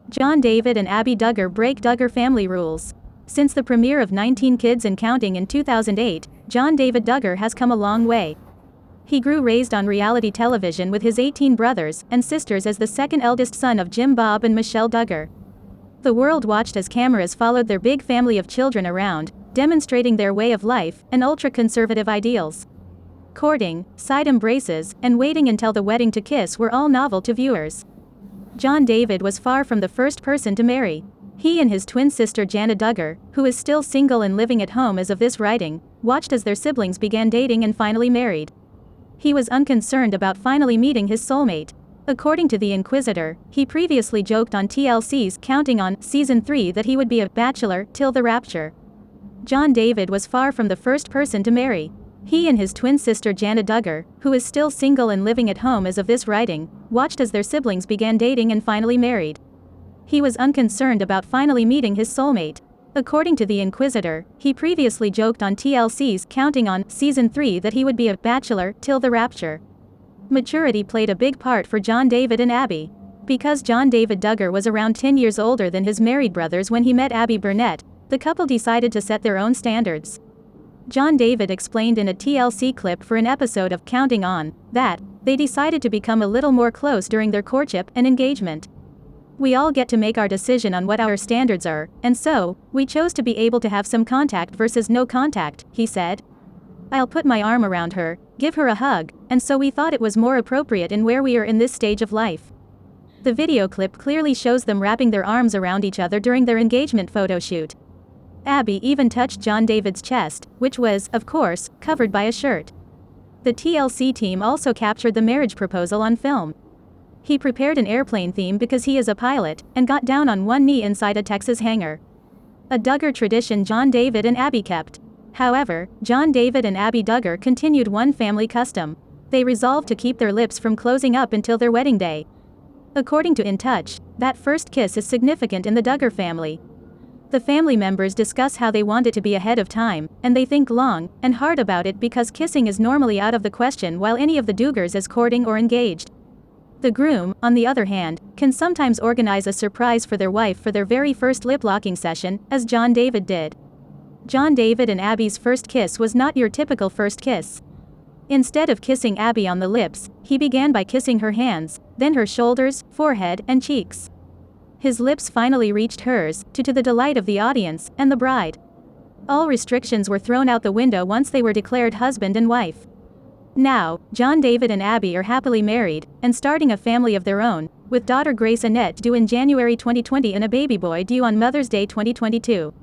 John David and Abbie Duggar break Duggar family rules. Since the premiere of 19 Kids and Counting in 2008, John David Duggar has come a long way. He grew raised on reality television with his 18 brothers and sisters as the second eldest son of Jim Bob and Michelle Duggar. The world watched as cameras followed their big family of children around, demonstrating their way of life and ultra-conservative ideals. Courting, side embraces, and waiting until the wedding to kiss were all novel to viewers. John David was far from the first person to marry. He and his twin sister Jana Duggar, who is still single and living at home as of this writing, watched as their siblings began dating and finally married. He was unconcerned about finally meeting his soulmate. According to The Inquisitor, he previously joked on TLC's Counting On Season 3 that he would be a bachelor till the rapture. John David was far from the first person to marry. He and his twin sister Jana Duggar, who is still single and living at home as of this writing, watched as their siblings began dating and finally married. He was unconcerned about finally meeting his soulmate. According to The Inquisitor, he previously joked on TLC's Counting On Season 3 that he would be a bachelor till the rapture. Maturity played a big part for John David and Abbie. Because John David Duggar was around 10 years older than his married brothers when he met Abbie Burnett, the couple decided to set their own standards. John David explained in a TLC clip for an episode of Counting On that they decided to become a little more close during their courtship and engagement. We all get to make our decision on what our standards are, and so, we chose to be able to have some contact versus no contact, he said. I'll put my arm around her, give her a hug, and so we thought it was more appropriate in where we are in this stage of life. The video clip clearly shows them wrapping their arms around each other during their engagement photo shoot. Abbie even touched John David's chest, which was, of course, covered by a shirt. The TLC team also captured the marriage proposal on film. He prepared an airplane theme because he is a pilot, and got down on one knee inside a Texas hangar. A Duggar tradition John David and Abbie kept. However, John David and Abbie Duggar continued one family custom. They resolved to keep their lips from closing up until their wedding day. According to In Touch, that first kiss is significant in the Duggar family. The family members discuss how they want it to be ahead of time, and they think long and hard about it because kissing is normally out of the question while any of the Duggars is courting or engaged. The groom, on the other hand, can sometimes organize a surprise for their wife for their very first lip-locking session, as John David did. John David and Abbie's first kiss was not your typical first kiss. Instead of kissing Abbie on the lips, he began by kissing her hands, then her shoulders, forehead, and cheeks. His lips finally reached hers, to the delight of the audience and the bride. All restrictions were thrown out the window once they were declared husband and wife. Now, John David and Abbie are happily married, and starting a family of their own, with daughter Grace Annette due in January 2020 and a baby boy due on Mother's Day 2022.